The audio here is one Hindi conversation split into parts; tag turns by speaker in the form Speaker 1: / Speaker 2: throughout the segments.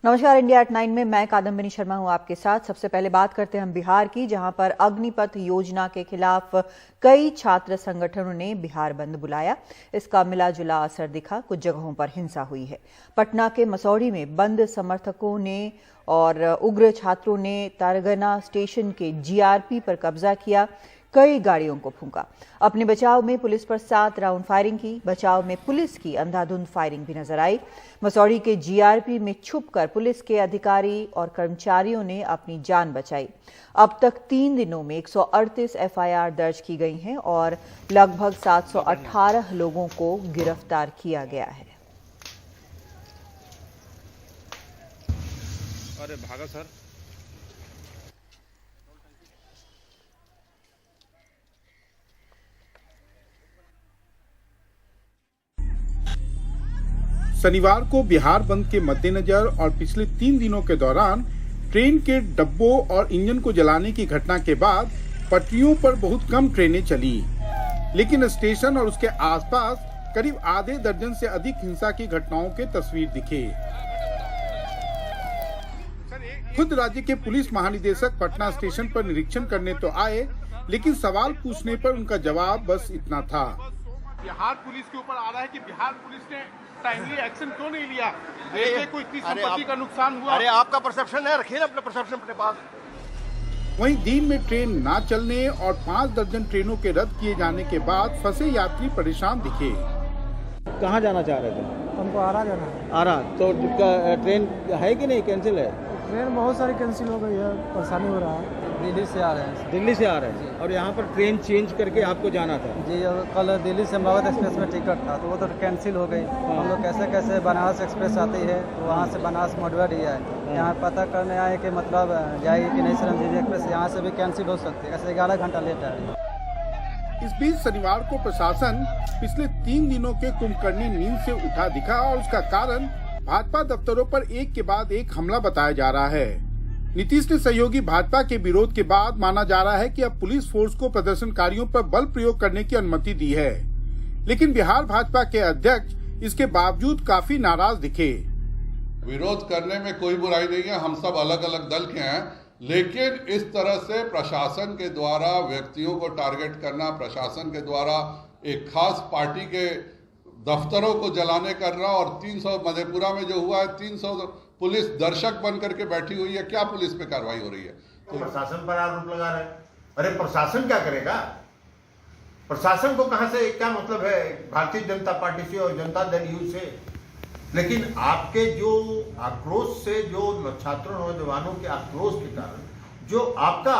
Speaker 1: नमस्कार, इंडिया एट 9 में मैं कादम्बिनी शर्मा हूं आपके साथ। सबसे पहले बात करते हैं हम बिहार की, जहां पर अग्निपथ योजना के खिलाफ कई छात्र संगठनों ने बिहार बंद बुलाया। इसका मिला जुला असर दिखा, कुछ जगहों पर हिंसा हुई है। पटना के मसौढ़ी में बंद समर्थकों ने और उग्र छात्रों ने तारगना स्टेशन के जीआरपी पर कब्जा किया, कई गाड़ियों को फूंका। अपने बचाव में पुलिस पर 7 राउंड फायरिंग की। बचाव में पुलिस की अंधाधुंध फायरिंग भी नजर आई। मसौढ़ी के जीआरपी में छुपकर पुलिस के अधिकारी और कर्मचारियों ने अपनी जान बचाई। अब तक 3 दिनों में 138 एफआईआर दर्ज की गई हैं और लगभग 718 लोगों को गिरफ्तार किया गया है।
Speaker 2: अरे भागा सर।
Speaker 3: शनिवार को बिहार बंद के मद्देनजर और पिछले 3 दिनों के दौरान ट्रेन के डब्बों और इंजन को जलाने की घटना के बाद पटरियों पर बहुत कम ट्रेनें चली, लेकिन स्टेशन और उसके आसपास करीब आधे दर्जन से अधिक हिंसा की घटनाओं के तस्वीर दिखे। खुद राज्य के पुलिस महानिदेशक पटना स्टेशन पर निरीक्षण करने तो आए, लेकिन सवाल पूछने पर उनका जवाब बस इतना था।
Speaker 4: बिहार पुलिस के ऊपर आ रहा है कि बिहार पुलिस ने टाइमली एक्शन क्यों नहीं लिया? कोई इतनी संपत्ति का नुकसान हुआ।
Speaker 2: अरे आपका परसेप्शन है, रखिए अपना परसेप्शन अपने पास।
Speaker 3: वहीं दिन में ट्रेन ना चलने और 5 दर्जन ट्रेनों के रद्द किए जाने के बाद फंसे यात्री परेशान दिखे।
Speaker 5: कहाँ जाना चाह रहे थे?
Speaker 6: हमको आरा जाना है।
Speaker 5: आरा तो ट्रेन है कि नहीं, कैंसिल है?
Speaker 6: ट्रेन बहुत सारी कैंसिल हो गई है, परेशानी हो रहा है। दिल्ली से आ रहे हैं।
Speaker 5: दिल्ली से आ रहे हैं और यहाँ पर ट्रेन चेंज करके आपको जाना था?
Speaker 6: जी, कल दिल्ली से अमरावती एक्सप्रेस में टिकट था तो वो तो कैंसिल हो गई। हम लोग कैसे कैसे बनारस एक्सप्रेस आती है तो वहाँ से बनारस मडुआ दिया है। यहाँ पता करने आए कि मतलब जाएगी कि नहीं चिरंजीवी एक्सप्रेस, यहाँ से भी कैंसिल हो सकती है। ऐसे 11 घंटा लेट है।
Speaker 3: इस बीच शनिवार को प्रशासन पिछले 3 दिनों के कुंभकर्णी नींद से उठा दिखा और उसका कारण भाजपा दफ्तरों पर एक के बाद एक हमला बताया जा रहा है। नीतीश ने सहयोगी भाजपा के विरोध के बाद माना जा रहा है कि अब पुलिस फोर्स को प्रदर्शनकारियों पर बल प्रयोग करने की अनुमति दी है, लेकिन बिहार भाजपा के अध्यक्ष इसके बावजूद काफी नाराज दिखे।
Speaker 7: विरोध करने में कोई बुराई नहीं है, हम सब अलग अलग दल के हैं, लेकिन इस तरह से प्रशासन के द्वारा व्यक्तियों को टारगेट करना, प्रशासन के द्वारा एक खास पार्टी के दफ्तरों को जलाने करना और 300 मधेपुरा में जो हुआ है 300 पुलिस दर्शक बन करके बैठी हुई है। क्या पुलिस पे कार्रवाई हो रही है?
Speaker 8: तो प्रशासन पर आरोप लगा रहे हैं। अरे प्रशासन क्या करेगा? प्रशासन को कहां से क्या मतलब है भारतीय जनता पार्टी से और जनता दल यू से? लेकिन आपके जो आक्रोश से, जो छात्रों नौजवानों के आक्रोश के कारण जो आपका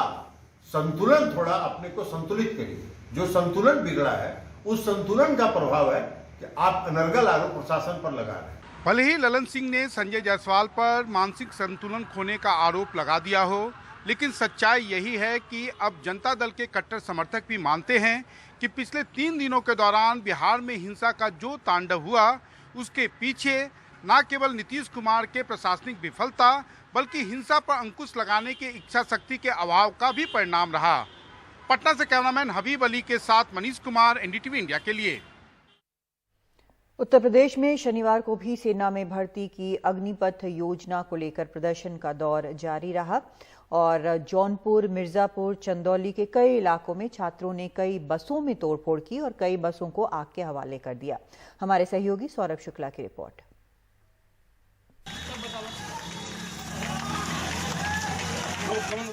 Speaker 8: संतुलन, थोड़ा अपने को संतुलित करिए। जो संतुलन बिगड़ा है उस संतुलन का प्रभाव है कि आप अनर्गल आरोप प्रशासन पर लगा रहे हैं।
Speaker 3: भले ही ललन सिंह ने संजय जायसवाल पर मानसिक संतुलन खोने का आरोप लगा दिया हो, लेकिन सच्चाई यही है कि अब जनता दल के कट्टर समर्थक भी मानते हैं कि पिछले 3 दिनों के दौरान बिहार में हिंसा का जो तांडव हुआ, उसके पीछे न केवल नीतीश कुमार के प्रशासनिक विफलता, बल्कि हिंसा पर अंकुश लगाने की इच्छा शक्ति के अभाव का भी परिणाम रहा। पटना से कैमरामैन हबीब अली के साथ मनीष कुमार, एनडीटीवी इंडिया के लिए।
Speaker 1: उत्तर प्रदेश में शनिवार को भी सेना में भर्ती की अग्निपथ योजना को लेकर प्रदर्शन का दौर जारी रहा और जौनपुर, मिर्जापुर, चंदौली के कई इलाकों में छात्रों ने कई बसों में तोड़फोड़ की और कई बसों को आग के हवाले कर दिया। हमारे सहयोगी सौरभ शुक्ला की रिपोर्ट।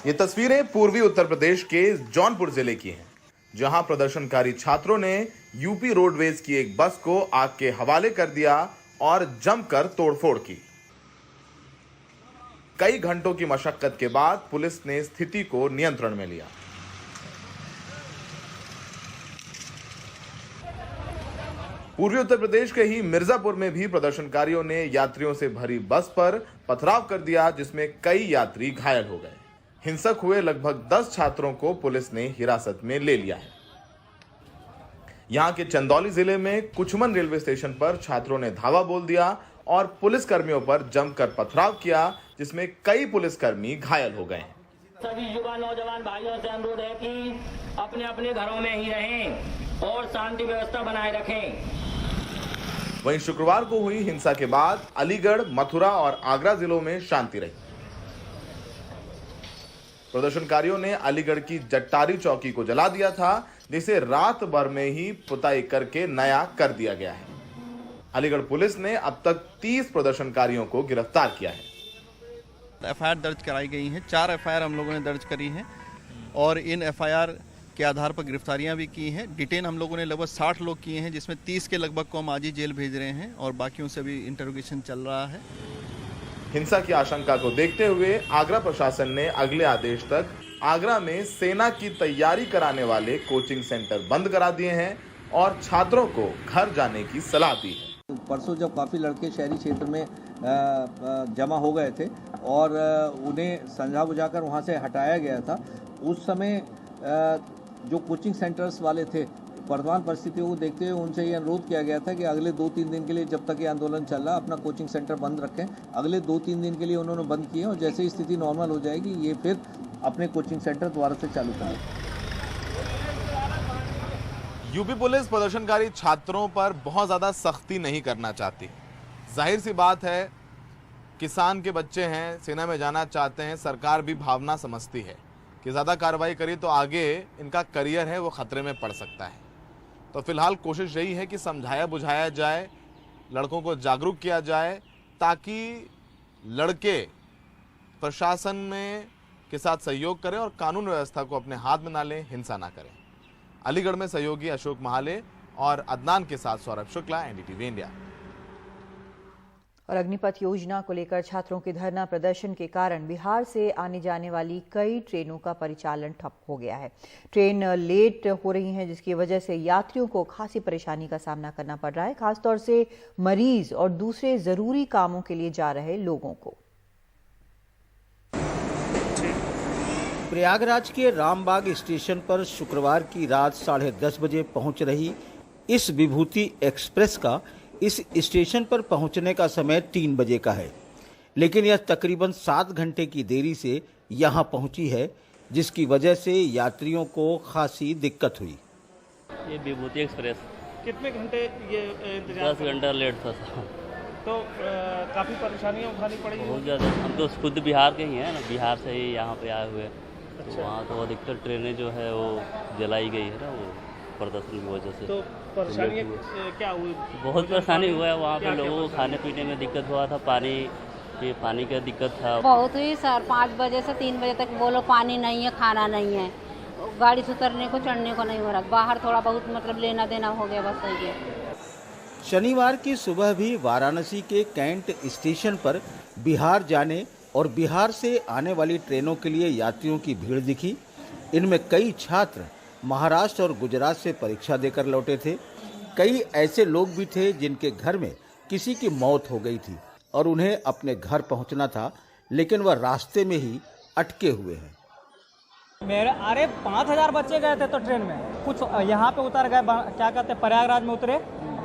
Speaker 9: ये तस्वीरें पूर्वी उत्तर प्रदेश के जौनपुर जिले की हैं, जहां प्रदर्शनकारी छात्रों ने यूपी रोडवेज की एक बस को आग के हवाले कर दिया और जमकर तोड़फोड़ की। कई घंटों की मशक्कत के बाद पुलिस ने स्थिति को नियंत्रण में लिया। पूर्वी उत्तर प्रदेश के ही मिर्जापुर में भी प्रदर्शनकारियों ने यात्रियों से भरी बस पर पथराव कर दिया, जिसमें कई यात्री घायल हो गए। हिंसक हुए लगभग 10 छात्रों को पुलिस ने हिरासत में ले लिया है। यहां के चंदौली जिले में कुचमन रेलवे स्टेशन पर छात्रों ने धावा बोल दिया और पुलिस कर्मियों पर जमकर पथराव किया, जिसमें कई पुलिसकर्मी घायल हो गए।
Speaker 10: सभी युवा नौजवान भाइयों से अनुरोध है कि अपने अपने घरों में ही रहें और शांति व्यवस्था बनाए रखें।
Speaker 9: वहीं शुक्रवार को हुई हिंसा के बाद अलीगढ़, मथुरा और आगरा जिलों में शांति रही। प्रदर्शनकारियों ने अलीगढ़ की जट्टारी चौकी को जला दिया था, जिसे रात भर में ही पुताई करके नया कर दिया गया है। अलीगढ़ पुलिस ने अब तक 30 प्रदर्शनकारियों को गिरफ्तार किया है।
Speaker 11: एफआईआर दर्ज कराई गई हैं, 4 एफआईआर हम लोगों ने दर्ज करी हैं और इन एफआईआर के आधार पर गिरफ्तारियां भी की हैं। डिटेन हम लोगों ने लगभग 60 लोग किए हैं, जिसमें 30 के लगभग को हम आज ही जेल भेज रहे हैं और बाकियों से भी इंटरोगेशन चल रहा है।
Speaker 9: हिंसा की आशंका को देखते हुए आगरा प्रशासन ने अगले आदेश तक आगरा में सेना की तैयारी कराने वाले कोचिंग सेंटर बंद करा दिए हैं और छात्रों को घर जाने की सलाह दी है।
Speaker 5: परसों जब काफ़ी लड़के शहरी क्षेत्र में जमा हो गए थे और उन्हें समझा बुझाकर वहाँ से हटाया गया था, उस समय जो कोचिंग सेंटर्स वाले थे, वर्तमान परिस्थितियों को देखते हुए उनसे ये अनुरोध किया गया था कि अगले 2-3 दिन के लिए, जब तक ये आंदोलन चल रहा, अपना कोचिंग सेंटर बंद रखें। अगले 2-3 दिन के लिए उन्होंने बंद किए और जैसे ही स्थिति नॉर्मल हो जाएगी ये फिर अपने कोचिंग सेंटर दोबारा से चालू करें।
Speaker 9: यूपी पुलिस प्रदर्शनकारी छात्रों पर बहुत ज़्यादा सख्ती नहीं करना चाहती। जाहिर सी बात है, किसान के बच्चे हैं, सेना में जाना चाहते हैं, सरकार भी भावना समझती है कि ज़्यादा कार्रवाई करी तो आगे इनका करियर है वो खतरे में पड़ सकता है। तो फिलहाल कोशिश यही है कि समझाया बुझाया जाए, लड़कों को जागरूक किया जाए, ताकि लड़के प्रशासन में के साथ सहयोग करें और कानून व्यवस्था को अपने हाथ में ना लें, हिंसा ना करें। अलीगढ़ में सहयोगी अशोक महाले और अदनान के साथ सौरभ शुक्ला, एनडीटीवी इंडिया।
Speaker 1: और अग्निपथ योजना को लेकर छात्रों के धरना प्रदर्शन के कारण बिहार से आने जाने वाली कई ट्रेनों का परिचालन ठप हो गया है। ट्रेन लेट हो रही हैं, जिसकी वजह से यात्रियों को खासी परेशानी का सामना करना पड़ रहा है, खासतौर से मरीज और दूसरे जरूरी कामों के लिए जा रहे लोगों को।
Speaker 5: प्रयागराज के रामबाग स्टेशन पर शुक्रवार की रात 10:30 बजे पहुंच रही इस विभूति एक्सप्रेस का इस स्टेशन पर पहुंचने का समय 3 बजे का है, लेकिन यह तकरीबन 7 घंटे की देरी से यहां पहुंची है, जिसकी वजह से यात्रियों को खासी दिक्कत हुई।
Speaker 10: ये विभूति एक्सप्रेस
Speaker 4: कितने घंटे ये इंतजार?
Speaker 10: 10 घंटा लेट था।
Speaker 4: तो काफ़ी परेशानियाँ उठानी पड़ी?
Speaker 10: बहुत ज़्यादा। हम तो खुद बिहार के ही हैं ना, बिहार से ही यहाँ पे आए हुए।
Speaker 4: अच्छा।
Speaker 10: तो वहाँ तो अधिकतर ट्रेनें जो है वो जलाई गई है ना, वो प्रदर्शन की वजह से।
Speaker 4: तो परेशानी क्या हुई?
Speaker 10: बहुत परेशानी हुआ है वहाँ पे, लोगों को खाने पीने में दिक्कत हुआ था, पानी का दिक्कत था
Speaker 12: बहुत हुई सर। 5 बजे से 3 बजे तक बोलो पानी नहीं है, खाना नहीं है, गाड़ी से उतरने को चढ़ने को नहीं हो रहा। बाहर थोड़ा बहुत मतलब लेना देना हो गया, बस सही है।
Speaker 5: शनिवार की सुबह भी वाराणसी के कैंट स्टेशन पर बिहार जाने और बिहार से आने वाली ट्रेनों के लिए यात्रियों की भीड़ दिखी। इनमें कई छात्र महाराष्ट्र और गुजरात से परीक्षा देकर लौटे थे। कई ऐसे लोग भी थे जिनके घर में किसी की मौत हो गई थी और उन्हें अपने घर पहुंचना था, लेकिन वह रास्ते में ही अटके हुए हैं।
Speaker 6: अरे 5000 बच्चे गए थे तो ट्रेन में, कुछ यहाँ पे उतर गए, क्या कहते हैं, प्रयागराज में उतरे।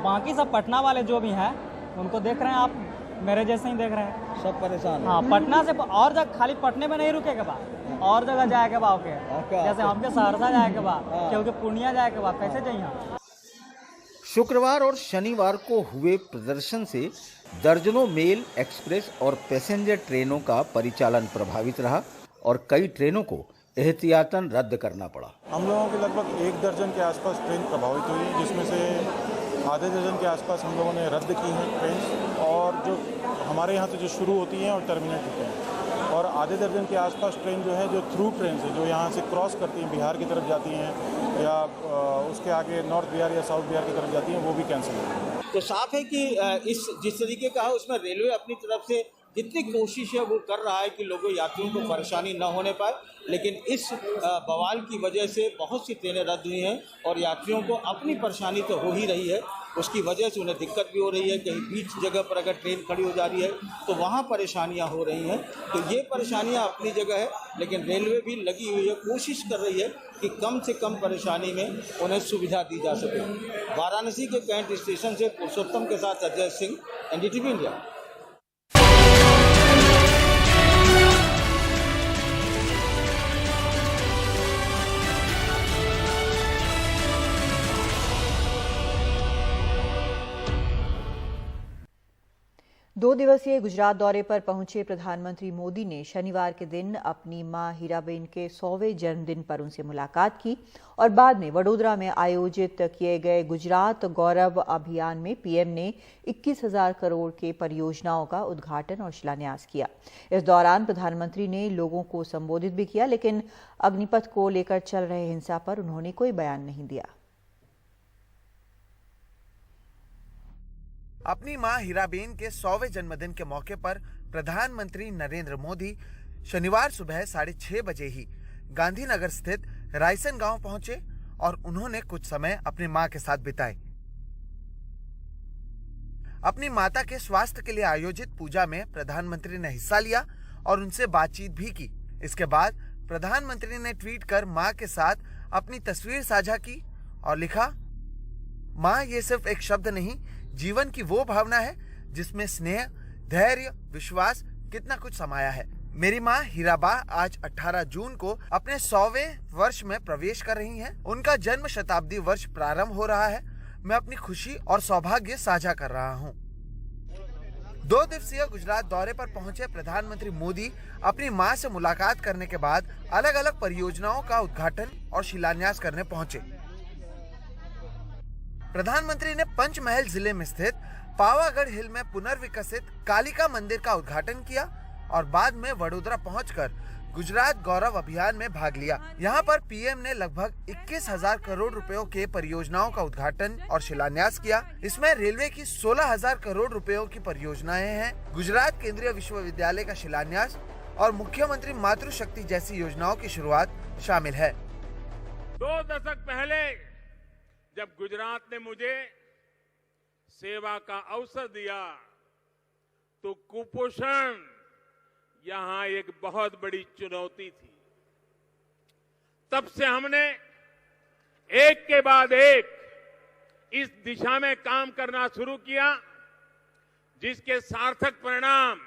Speaker 6: बाकी सब पटना वाले जो भी हैं उनको देख रहे हैं आप, मेरे जैसे ही देख रहे हैं, सब परेशान। हाँ, पटना से और जगह, खाली पटने में नहीं रुके के बाद और जगह जाए के बाद, जैसे हमके सहरसा जाए के बाद, क्योंकि पूर्णिया जाए के बाद कैसे जाइए।
Speaker 5: शुक्रवार और शनिवार को हुए प्रदर्शन से दर्जनों मेल, एक्सप्रेस और पैसेंजर ट्रेनों का परिचालन प्रभावित रहा और कई ट्रेनों को एहतियातन रद्द करना पड़ा।
Speaker 13: हम लोगों के लगभग 1 दर्जन के आसपास ट्रेन प्रभावित हुई, जिसमें से आधे दर्जन के आसपास हम लोगों ने रद्द की हैं ट्रेन, और जो हमारे यहाँ से जो शुरू होती हैं और टर्मिनेट होते हैं, और आधे दर्जन के आसपास ट्रेन जो है, जो थ्रू ट्रेन है, जो यहाँ से क्रॉस करती हैं, बिहार की तरफ जाती हैं या उसके आगे नॉर्थ बिहार या साउथ बिहार की तरफ जाती हैं, वो भी कैंसिल हो गई है।
Speaker 5: तो साफ है कि इस जिस तरीके का है उसमें रेलवे अपनी तरफ से जितनी कोशिश है वो कर रहा है कि लोगों यात्रियों को परेशानी न होने पाए, लेकिन इस बवाल की वजह से बहुत सी ट्रेनें रद्द हुई हैं और यात्रियों को अपनी परेशानी तो हो ही रही है, उसकी वजह से उन्हें दिक्कत भी हो रही है। कहीं बीच जगह पर अगर ट्रेन खड़ी हो जा रही है तो वहाँ परेशानियाँ हो रही हैं। तो ये परेशानियाँ अपनी जगह है, लेकिन रेलवे भी लगी हुई है, कोशिश कर रही है कि कम से कम परेशानी में उन्हें सुविधा दी जा सके। वाराणसी के कैंट स्टेशन से पुरुषोत्तम के साथ अजय सिंह, एनडीटीवी इंडिया।
Speaker 1: दिवसीय गुजरात दौरे पर पहुंचे प्रधानमंत्री मोदी ने शनिवार के दिन अपनी मां हीराबेन के 100वें जन्मदिन पर उनसे मुलाकात की और बाद में वडोदरा में आयोजित किए गए गुजरात गौरव अभियान में पीएम ने 21,000 करोड़ के परियोजनाओं का उद्घाटन और शिलान्यास किया। इस दौरान प्रधानमंत्री ने लोगों को संबोधित भी किया, लेकिन अग्निपथ को लेकर चल रहे हिंसा पर उन्होंने कोई बयान नहीं दिया।
Speaker 14: अपनी मां हीराबेन के 100वें जन्मदिन के मौके पर प्रधानमंत्री नरेंद्र मोदी शनिवार सुबह 6:30 बजे ही गांधीनगर स्थित रायसन गांव पहुंचे और उन्होंने कुछ समय अपनी मां के साथ बिताए। अपनी माता के स्वास्थ्य के लिए आयोजित पूजा में प्रधानमंत्री ने हिस्सा लिया और उनसे बातचीत भी की। इसके बाद प्रधानमंत्री ने ट्वीट कर मां के साथ अपनी तस्वीर साझा की और लिखा, मां ये सिर्फ एक शब्द नहीं, जीवन की वो भावना है जिसमें स्नेह, धैर्य, विश्वास कितना कुछ समाया है। मेरी मां हीराबा आज 18 जून को अपने 100वें वर्ष में प्रवेश कर रही हैं। उनका जन्म शताब्दी वर्ष प्रारंभ हो रहा है। मैं अपनी खुशी और सौभाग्य साझा कर रहा हूं। 2 दिवसीय गुजरात दौरे पर पहुंचे प्रधानमंत्री मोदी अपनी मां से मुलाकात करने के बाद अलग अलग परियोजनाओं का उद्घाटन और शिलान्यास करने पहुंचे। प्रधानमंत्री ने पंचमहल जिले में स्थित पावागढ़ हिल में पुनर्विकसित कालिका मंदिर का उद्घाटन किया और बाद में वडोदरा पहुंचकर गुजरात गौरव अभियान में भाग लिया। यहां पर पीएम ने लगभग 21,000 करोड़ रुपयों के परियोजनाओं का उद्घाटन और शिलान्यास किया। इसमें रेलवे की 16,000 करोड़ रुपयों की परियोजनाएं हैं, गुजरात केंद्रीय विश्वविद्यालय का शिलान्यास और मुख्यमंत्री मातृशक्ति जैसी योजनाओं की शुरुआत शामिल है।
Speaker 15: 2 दशक पहले जब गुजरात ने मुझे सेवा का अवसर दिया तो कुपोषण यहां एक बहुत बड़ी चुनौती थी। तब से हमने एक के बाद एक इस दिशा में काम करना शुरू किया, जिसके सार्थक परिणाम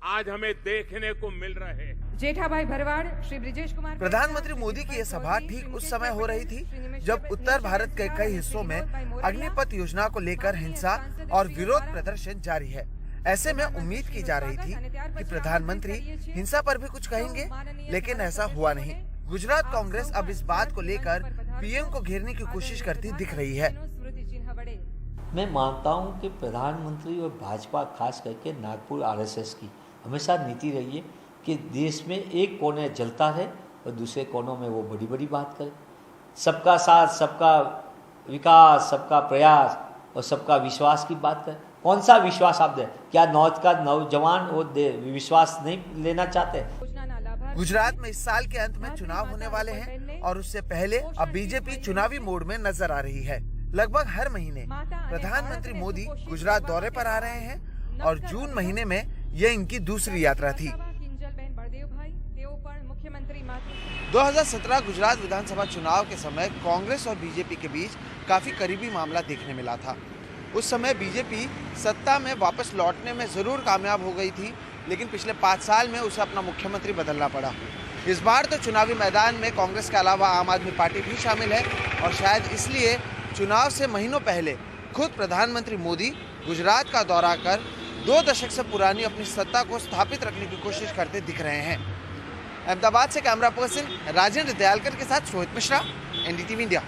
Speaker 15: आज हमें देखने को मिल रहे हैं।
Speaker 16: जेठाभाई भरवाड़, श्री ब्रिजेश कुमार।
Speaker 14: प्रधानमंत्री मोदी की यह सभा ठीक उस समय हो रही थी जब उत्तर भारत के कई हिस्सों में अग्निपथ योजना को लेकर हिंसा और विरोध प्रदर्शन जारी है। ऐसे में उम्मीद की जा रही थी कि प्रधानमंत्री हिंसा पर भी कुछ कहेंगे, लेकिन ऐसा हुआ नहीं। गुजरात कांग्रेस अब इस बात को लेकर पीएम को घेरने की कोशिश करती दिख रही है।
Speaker 17: मैं मानता हूं कि प्रधानमंत्री और भाजपा, खास करके नागपुर आरएसएस की हमेशा नीति रही है कि देश में एक कोने जलता है और दूसरे कोनों में वो बड़ी बड़ी बात करे। सबका साथ, सबका विकास, सबका प्रयास और सबका विश्वास की बात करे। कौन सा विश्वास आप दे? क्या नॉर्थ का नौजवान वो विश्वास नहीं लेना चाहते?
Speaker 14: गुजरात में इस साल के अंत में चुनाव होने वाले हैं और उससे पहले अब बीजेपी चुनावी मोड में नजर आ रही है। लगभग हर महीने प्रधानमंत्री मोदी गुजरात दौरे पर आ रहे हैं और जून महीने में यह इनकी दूसरी यात्रा थी। 2017 गुजरात विधानसभा चुनाव के समय कांग्रेस और बीजेपी के बीच काफी करीबी मामला देखने मिला था। उस समय बीजेपी सत्ता में वापस लौटने में जरूर कामयाब हो गई थी, लेकिन पिछले 5 साल में उसे अपना मुख्यमंत्री बदलना पड़ा। इस बार तो चुनावी मैदान में कांग्रेस के अलावा आम आदमी पार्टी भी शामिल है और शायद इसलिए चुनाव से महीनों पहले खुद प्रधानमंत्री मोदी गुजरात का दौरा कर 2 दशक से पुरानी अपनी सत्ता को स्थापित रखने की कोशिश करते दिख रहे हैं। अहमदाबाद से कैमरा पर्सन राजेंद्र दयालकर के साथ सोहित मिश्रा, एनडीटीवी इंडिया।